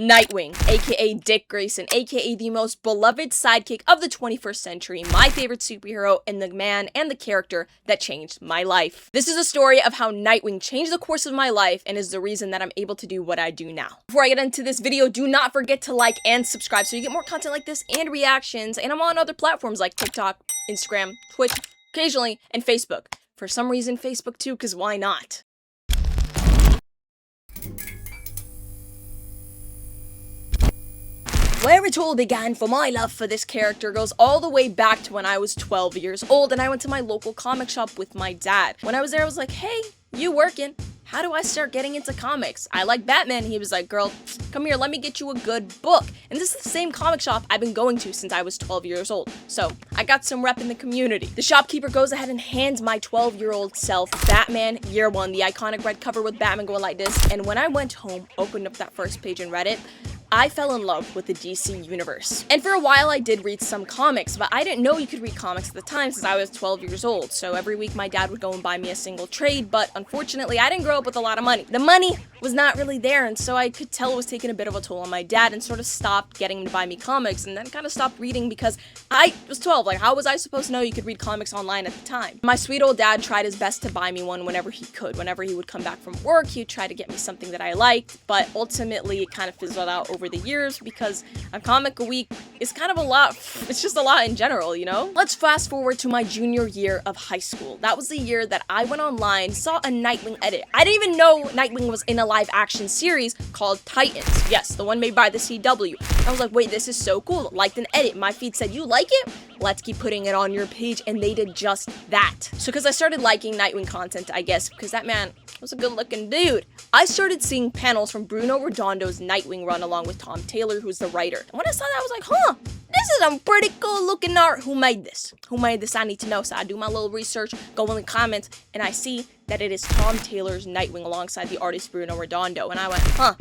Nightwing, aka Dick Grayson, aka the most beloved sidekick of the 21st century, my favorite superhero, and the man and the character that changed my life. This is a story of how Nightwing changed the course of my life and is the reason that I'm able to do what I do now. Before I get into this video, do not forget to like and subscribe so you get more content like this and reactions, and I'm on other platforms like TikTok, Instagram, Twitch, occasionally, and Facebook. For some reason, Facebook too, because why not? Where it all began for my love for this character goes all the way back to when I was 12 years old and I went to my local comic shop with my dad. When I was there, I was like, hey, you working? How do I start getting into comics? I like Batman. He was like, girl, come here, let me get you a good book. And this is the same comic shop I've been going to since I was 12 years old. So I got some rep in the community. The shopkeeper goes ahead and hands my 12-year-old self Batman Year One, the iconic red cover with Batman going like this. And when I went home, opened up that first page and read it, I fell in love with the DC universe. And for a while I did read some comics, but I didn't know you could read comics at the time since I was 12 years old. So every week my dad would go and buy me a single trade, but unfortunately I didn't grow up with a lot of money. The money was not really there, and so I could tell it was taking a bit of a toll on my dad and sort of stopped getting him to buy me comics, and then kind of stopped reading because I was 12. Like, how was I supposed to know you could read comics online at the time? My sweet old dad tried his best to buy me one whenever he could. Whenever he would come back from work, he would try to get me something that I liked, but ultimately it kind of fizzled out over the years because a comic a week is kind of a lot. It's just a lot in general, you know? Let's fast forward to my junior year of high school. That was the year that I went online, saw a Nightwing edit. I didn't even know Nightwing was in a live action series called Titans. Yes, the one made by the CW. I was like, wait, this is so cool. Liked an edit. My feed said, you like it? Let's keep putting it on your page, and they did just that. So because I started liking Nightwing content, I guess, because that man was a good looking dude, I started seeing panels from Bruno Redondo's Nightwing run along with Tom Taylor, who's the writer. And when I saw that, I was like, huh, this is some pretty cool looking art. Who made this? Who made this? I need to know. So I do my little research, go in the comments, and I see that it is Tom Taylor's Nightwing alongside the artist Bruno Redondo. And I went, huh,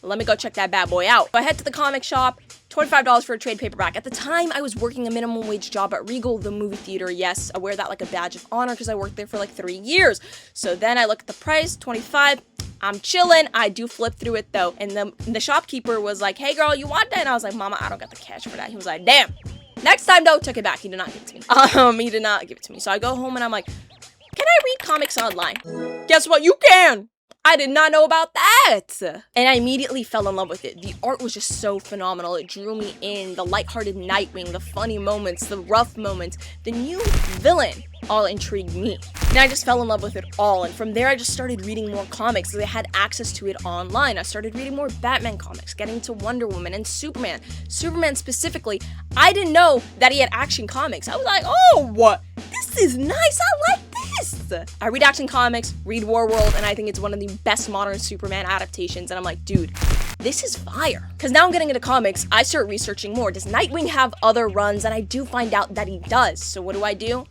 let me go check that bad boy out. So I head to the comic shop, $25 for a trade paperback. At the time, I was working a minimum wage job at Regal, the movie theater. Yes, I wear that like a badge of honor because I worked there for like 3 years. So then I look at the price, $25. I'm chilling. I do flip through it though. And the shopkeeper was like, hey girl, you want that? And I was like, mama, I don't got the cash for that. He was like, damn. Next time though, took it back. He did not give it to me. He did not give it to me. So I go home and I'm like, can I read comics online? Guess what? You can. I did not know about that. And I immediately fell in love with it. The art was just so phenomenal. It drew me in. The lighthearted Nightwing, the funny moments, the rough moments, the new villain all intrigued me. And I just fell in love with it all. And from there, I just started reading more comics because I had access to it online. I started reading more Batman comics, getting into Wonder Woman and Superman. Superman specifically, I didn't know that he had action comics. I was like, oh, what? This is nice. I like this. I read action comics, read War World, and I think it's one of the best modern Superman adaptations. And I'm like, dude, this is fire. Because now I'm getting into comics, I start researching more. Does Nightwing have other runs? And I do find out that he does. So what do?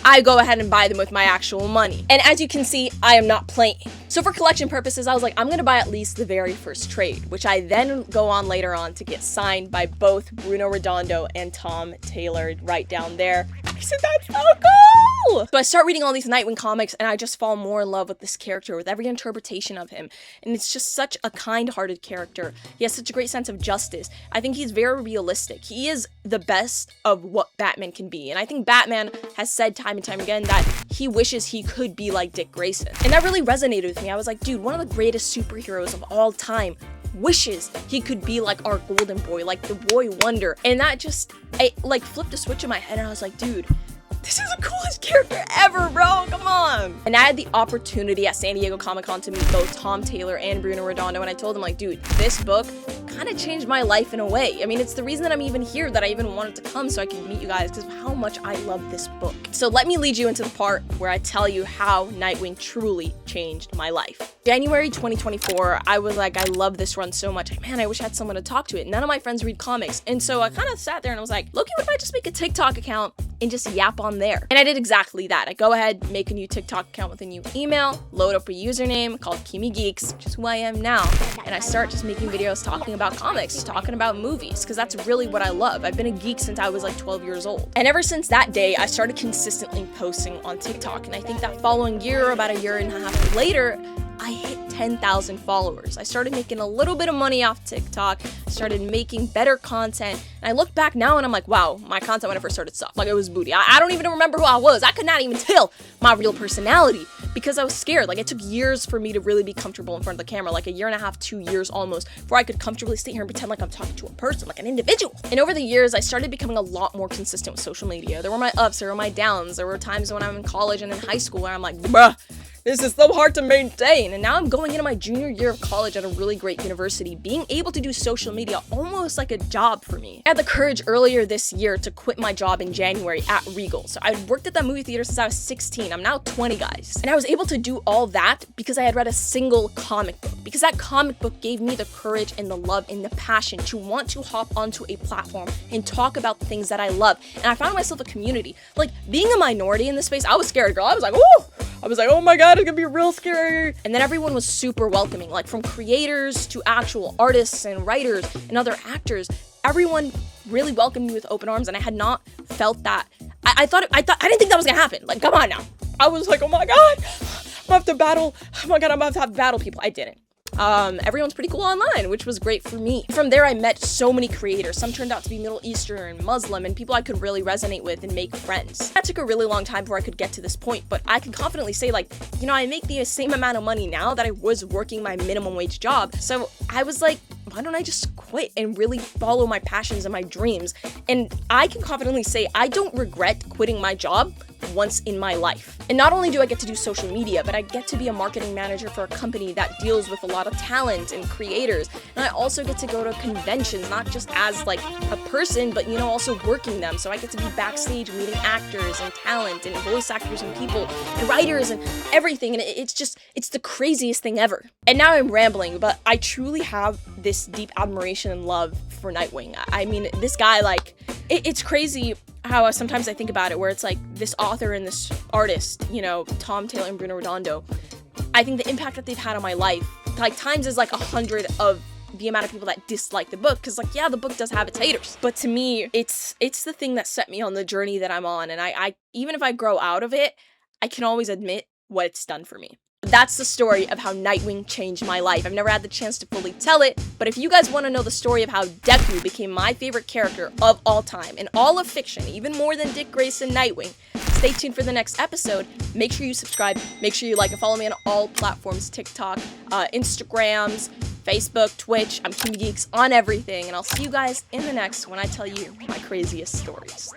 I go ahead and buy them with my actual money. And as you can see, I am not playing. So for collection purposes, I was like, I'm gonna buy at least the very first trade, which I then go on later on to get signed by both Bruno Redondo and Tom Taylor right down there. I said, that's so cool! So I start reading all these Nightwing comics and I just fall more in love with this character, with every interpretation of him. And it's just such a kind-hearted character. He has such a great sense of justice. I think he's very realistic. He is the best of what Batman can be. And I think Batman has said time and time again that he wishes he could be like Dick Grayson. And that really resonated with me. I was like, dude, one of the greatest superheroes of all time wishes he could be like our golden boy, like the boy wonder. And that just, I like flipped a switch in my head and I was like, dude, this is the coolest character ever, bro, come on. And I had the opportunity at San Diego Comic-Con to meet both Tom Taylor and Bruno Redondo, and I told them like, dude, this book kind of changed my life in a way. I mean, it's the reason that I'm even here, that I even wanted to come so I could meet you guys, because of how much I love this book. So let me lead you into the part where I tell you how Nightwing truly changed my life. January 2024, I was like, I love this run so much. Man, I wish I had someone to talk to it. None of my friends read comics. And so I kind of sat there and I was like, Loki, what if I just make a TikTok account and just yap on there? And I did exactly that. I go ahead, make a new TikTok account with a new email, load up a username called Kimi Geeks, which is who I am now. And I start just making videos talking about comics, talking about movies, because that's really what I love. I've been a geek since I was like 12 years old. And ever since that day, I started consistently posting on TikTok. And I think that following year, or about a year and a half later, I hit 10,000 followers. I started making a little bit of money off TikTok, started making better content, and I look back now and I'm like, wow, my content when I first started sucked. Like, it was booty. I don't even remember who I was. I could not even tell my real personality because I was scared. Like, it took years for me to really be comfortable in front of the camera, like a year and a half, 2 years almost, before I could comfortably sit here and pretend like I'm talking to a person, like an individual. And over the years, I started becoming a lot more consistent with social media. There were my ups, there were my downs. There were times when I'm in college and in high school where I'm like, bruh, this is so hard to maintain. And now I'm going into my junior year of college at a really great university, being able to do social media almost like a job for me. I had the courage earlier this year to quit my job in January at Regal. So I'd worked at that movie theater since I was 16. I'm now 20, guys. And I was able to do all that because I had read a single comic book. Because that comic book gave me the courage and the love and the passion to want to hop onto a platform and talk about the things that I love. And I found myself a community. Like, being a minority in this space, I was scared, girl. I was like, ooh! I was like, oh my god, it's gonna be real scary. And then everyone was super welcoming, like from creators to actual artists and writers and other actors. Everyone really welcomed me with open arms, and I had not felt that. I didn't think that was gonna happen. Like, come on now. I was like, oh my god, I'm gonna have to battle. Oh my god, I'm gonna have to battle people. I didn't. Everyone's pretty cool online, which was great for me. From there, I met so many creators. Some turned out to be Middle Eastern, Muslim, and people I could really resonate with and make friends. That took a really long time before I could get to this point, but I can confidently say, like, you know, I make the same amount of money now that I was working my minimum wage job. So I was like, why don't I just quit and really follow my passions and my dreams? And I can confidently say I don't regret quitting my job once in my life. And not only do I get to do social media, but I get to be a marketing manager for a company that deals with a lot of talent and creators. And I also get to go to conventions, not just as like a person, but, you know, also working them. So I get to be backstage meeting actors and talent and voice actors and people and writers and everything. And it's the craziest thing ever. And now I'm rambling, but I truly have this deep admiration and love for Nightwing. I mean, this guy, like, it's crazy how sometimes I think about it, where it's like this author and this artist, you know, Tom Taylor and Bruno Redondo, I think the impact that they've had on my life, like, times is like 100 of the amount of people that dislike the book. Because, like, yeah, the book does have its haters, but to me, it's the thing that set me on the journey that I'm on. And I even if I grow out of it, I can always admit what it's done for me. That's the story of how Nightwing changed my life. I've never had the chance to fully tell it, but if you guys want to know the story of how Deku became my favorite character of all time, in all of fiction, even more than Dick Grayson Nightwing, stay tuned for the next episode. Make sure you subscribe, make sure you like and follow me on all platforms, TikTok, Instagrams, Facebook, Twitch. I'm Kimmy Geeks on everything, and I'll see you guys in the next when I tell you my craziest stories.